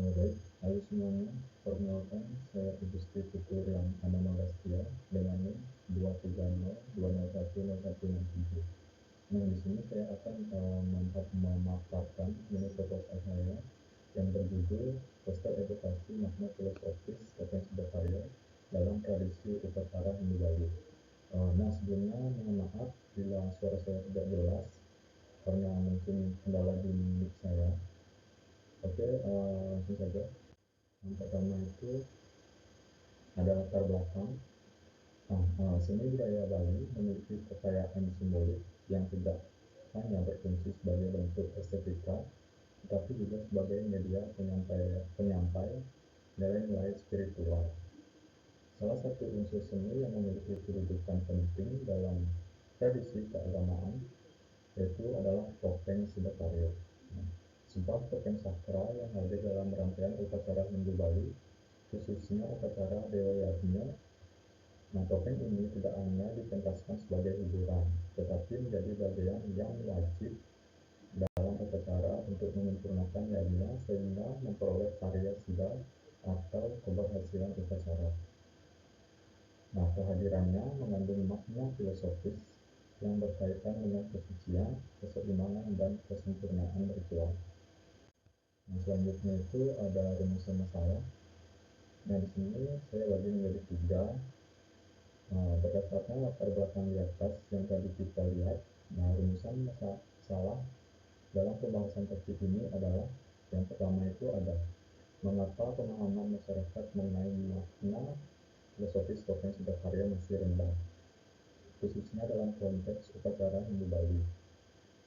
Baik, halo semuanya. Perkenalkan, saya Igusti Tutur yang Anamala Setia dengan NIM 23020110167. Nah, di sini saya akan memaparkan menit proposal saya yang berjudul Poster Edukasi Makna Filosofis Potensi Berkarya dalam Tradisi Upacara Hindu Bali. Nah, sebelumnya mohon maaf bila suara saya tidak jelas karena mungkin kendala di mic saya. Oke, langsung saja. Yang pertama itu ada latar belakang. Seni budaya Bali memiliki kekayaan simbolik yang tidak hanya berfungsi sebagai bentuk estetika, tetapi juga sebagai media penyampai nilai-nilai spiritual. Salah satu unsur seni yang memiliki kedudukan penting dalam tradisi keagamaan yaitu adalah topeng Sidakarya. Sebuah topeng sakral yang hadir dalam rangkaian upacara Hindu Bali, khususnya upacara Dewa Yajna. Nah, topeng ini tidak hanya dipentaskan sebagai hiburan, tetapi menjadi bagian yang wajib dalam upacara untuk menyempurnakan yajna sehingga memperoleh karya siddha atau keberhasilan upacara. Nah, kehadirannya mengandung makna filosofis yang berkaitan dengan kesucian, keseimbangan, dan kesempurnaan ritual. Nah, selanjutnya itu ada rumusan masalah. Nah, di sini saya bagi menjadi 3. Berdasarkan latar belakang di atas yang tadi kita lihat, rumusan masalah dalam pembahasan topik ini adalah yang pertama itu ada mengapa pemahaman masyarakat mengenai makna filosofis topeng Sidakarya masih rendah, khususnya dalam konteks upacara Hindu Bali.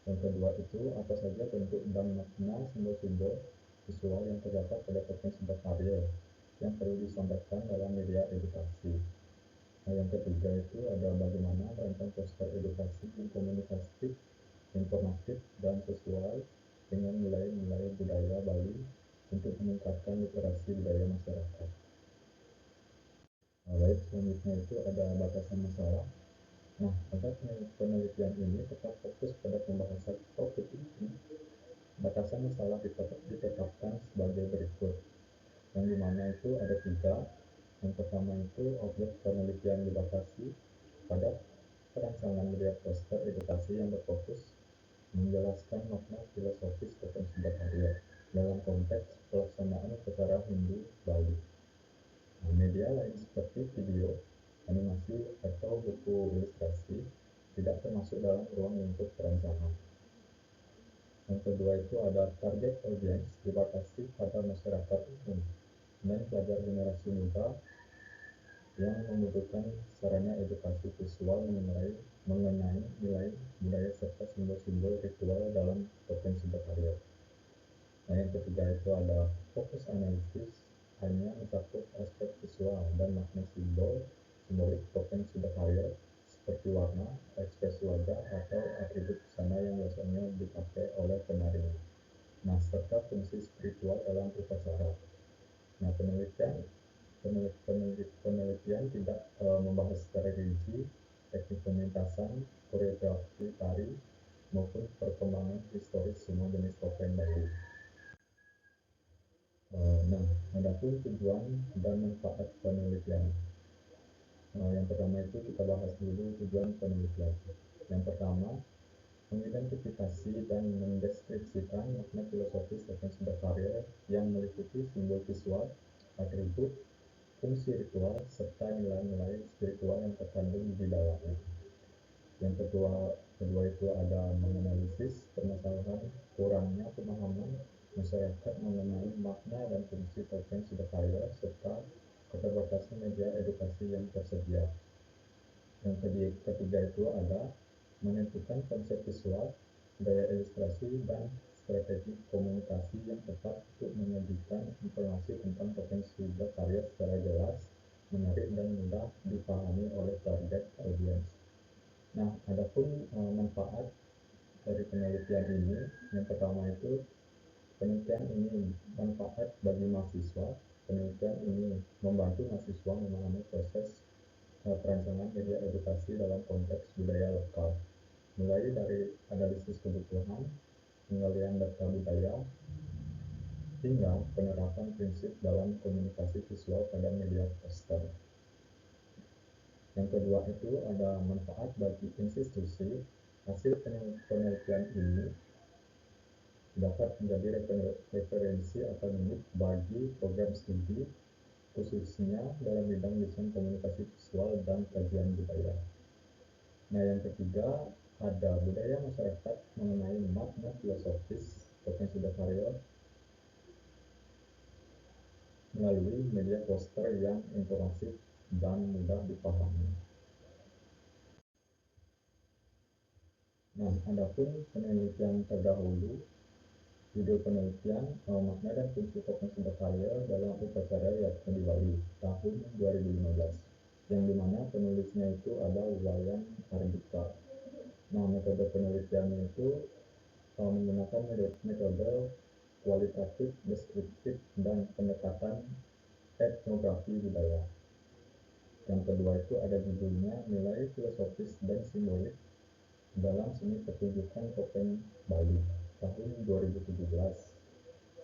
Yang kedua itu apa saja bentuk dan makna simbol-simbol visual yang terdapat pada topeng Sidakarya yang perlu disampaikan dalam media edukasi. Nah, yang ketiga itu ada bagaimana merancang poster edukasi yang komunikatif, informatif, dan sesuai dengan nilai-nilai budaya Bali untuk meningkatkan literasi budaya masyarakat. Nah, baik, selanjutnya itu ada batasan masalah. Nah, agar penelitian ini tetap fokus pada pembahasan topik ini, batasan masalah ditetapkan sebagai berikut, yang dimana itu ada 3. Yang pertama itu objek penelitian dibatasi pada perancangan media poster edukasi yang berfokus menjelaskan makna filosofis topeng Sidakarya dalam konteks pelaksanaan upacara Hindu Bali. Nah, media lain seperti video, animasi, atau buku ilustrasi tidak termasuk dalam ruang lingkup perancangan. Yang kedua itu ada target audience dibatasi pada masyarakat umum dan pelajar generasi muda yang membutuhkan sarana edukasi visual mengenai nilai budaya serta simbol-simbol ritual dalam topeng Sidakarya. Nah, yang ketiga itu ada fokus analisis hanya mencakup aspek visual dan makna simbolik topeng Sidakarya seperti warna, ekspresi wajah, atau atribut busana yang biasanya dipakai oleh penarinya. Nah, serta fungsi spiritual dalam upacara. Nah, penelitian tidak membahas secara rinci teknik pementasan, koreografi tari, maupun perkembangan historis semua jenis topeng Bali. Nah, adapun tujuan dan manfaat penelitian. Yang pertama itu kita bahas dulu tujuan penelitian. Yang pertama, mengidentifikasi dan mendeskripsikan makna filosofis topeng Sidakarya yang meliputi simbol visual, atribut, fungsi ritual, serta nilai-nilai spiritual yang terkandung di dalamnya. Yang kedua itu ada menganalisis permasalahan kurangnya pemahaman masyarakat mengenai makna dan fungsi topeng Sidakarya serta keterbatasan media edukasi yang tersedia. Yang ketiga itu ada menentukan konsep visual, gaya ilustrasi, dan strategi komunikasi yang tepat untuk menyajikan informasi tentang topeng Sidakarya secara jelas, menarik, dan mudah dipahami oleh target audiens. Nah, adapun manfaat dari penelitian ini, yang pertama itu penelitian ini manfaat bagi mahasiswa. Penelitian ini membantu mahasiswa memahami proses perancangan media edukasi dalam konteks budaya lokal, mulai dari analisis kebutuhan, penggalian data budaya, hingga penerapan prinsip dalam komunikasi visual pada media poster. Yang kedua itu ada manfaat bagi institusi. Hasil penelitian ini dapat menjadi referensi akademik bagi program studi, khususnya dalam bidang desain komunikasi visual dan kajian budaya. Nah, yang ketiga ada budaya masyarakat mengenai makna filosofis potensi berkarya melalui media poster yang informatif dan mudah dipahami. Nah, adapun penelitian terdahulu, judul penelitian makna dan fungsi potensi berkarya dalam upacara Yatsen di Bali tahun 2015, yang dimana penulisnya itu ada Wayan Ardika. Nah, metode penelitiannya itu menggunakan metode kualitatif, deskriptif, dan pendekatan etnografi budaya. Yang kedua itu ada judulnya Nilai Filosofis dan Simbolik dalam Seni Pertunjukan Topeng Bali tahun 2017.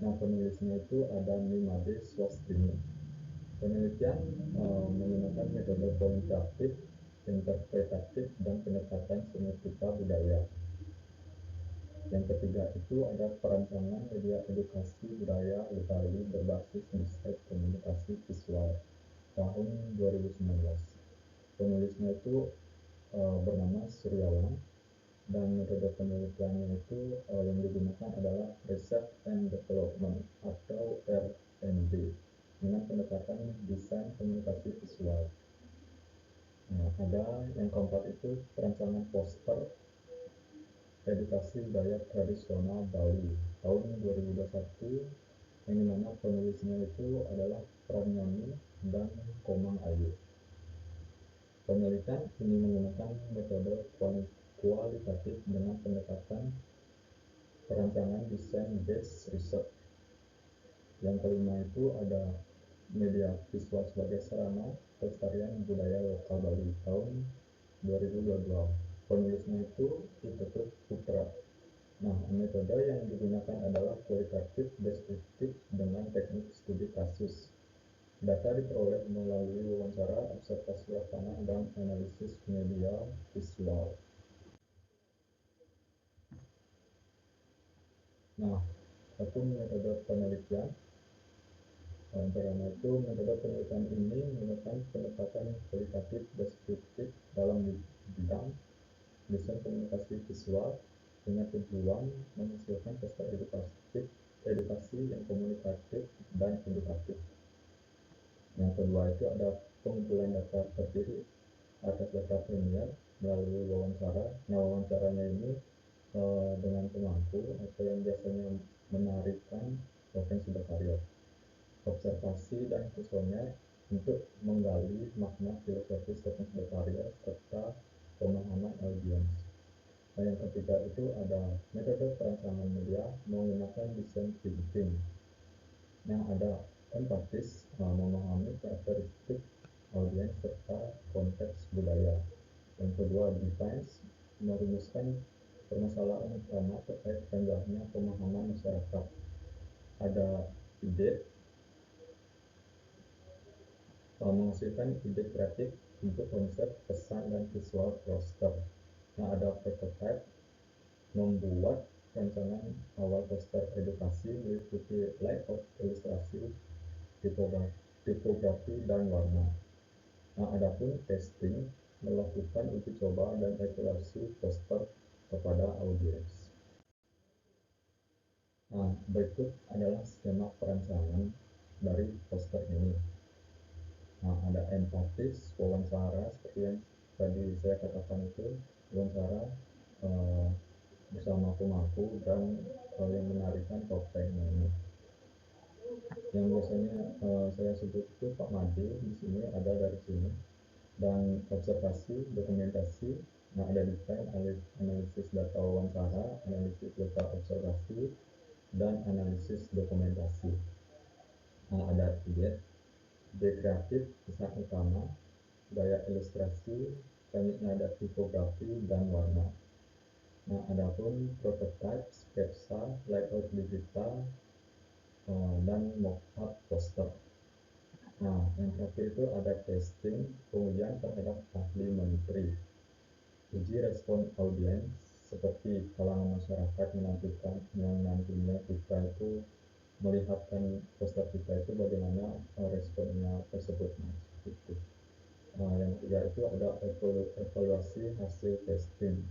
Nah, penulisnya itu ada Nimade Swastini. Penelitian menggunakan metode kualitatif, interpretatif, dan pendekatan semiotika budaya. Yang ketiga itu ada perancangan media edukasi budaya Bali berbasis desain komunikasi visual tahun 2019. Penulisnya itu bernama Suryawan, dan metode penelitiannya itu yang digunakan adalah Research and Development atau R&D dengan pendekatan desain komunikasi visual. Nah, ada yang keempat itu perancangan poster edukasi budaya tradisional Bali tahun 2021, yang dimana penulisnya itu adalah Pranyani dan Komang Ayu. Penelitian ini menggunakan metode kualitatif dengan pendekatan perancangan desain based research. Yang kelima itu ada media visual sebagai sarana pelestarian budaya lokal Bali tahun 2022. Penulisnya itu Ketut Putra. Nah, metode yang digunakan adalah kualitatif deskriptif dengan teknik studi kasus. Data diperoleh melalui wawancara, observasi lapangan, dan analisis media visual. Nah, satu metode penelitian. Yang pertama itu metode penelitian ini menggunakan pendekatan kualitatif deskriptif dalam bidang desain komunikasi visual dengan tujuan menghasilkan poster edukasi yang komunikatif dan edukatif. Yang kedua itu ada pengumpulan data terdiri atas data primer melalui wawancara. Nah, wawancaranya ini dengan pemangku atau yang biasanya menarikan potensi berkarya, observasi dan kuesioner untuk menggali makna filosofis potensi berkarya serta pemahaman audiens. Nah, yang ketiga itu ada metode perancangan media menggunakan design thinking. Yang ada empatis, memahami karakteristik audiens serta konteks budaya. Yang kedua defense, merumuskan permasalahan utama terkait rendahnya pemahaman masyarakat. Ada ide, menghasilkan ide kreatif untuk konsep, pesan, dan visual poster. Nah, ada prototype, membuat rancangan awal poster edukasi meliputi layout, ilustrasi, tipografi, dan warna. Nah, adapun testing, melakukan uji coba dan evaluasi poster kepada audiens. Nah, berikut adalah skema perancangan dari poster ini. Nah, ada empatis, wawancara seperti yang tadi saya katakan itu, wawancara bersama pemangku dan yang menarikan topengnya ini. Yang biasanya saya sebut itu Pak Made di sini ada dari sini. Dan observasi, dokumentasi. Nah, ada desain, analisis data wawancara, analisis data observasi, dan analisis dokumentasi. Nah, ada ide kreatif, pesan utama, gaya ilustrasi, selanjutnya ada tipografi dan warna. Nah, adapun prototype, sketsa, layout digital, dan mock-up poster. Nah, yang terakhir itu ada casting pengujian terhadap ahli menteri. Uji respon audiens seperti kalangan masyarakat menentukan yang nantinya kita itu melihatkan poster kita itu bagaimana responnya tersebut. Nah, itu. Yang ketiga itu ada evaluasi hasil testing.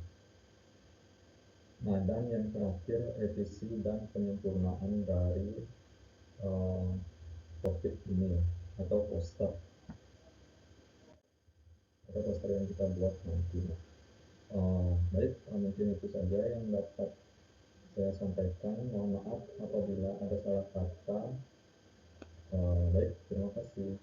Nah, dan yang terakhir revisi dan penyempurnaan dari topik ini atau poster yang kita buat nanti. Baik, mungkin itu saja yang dapat saya sampaikan. Mohon maaf apabila ada salah kata. Baik, terima kasih.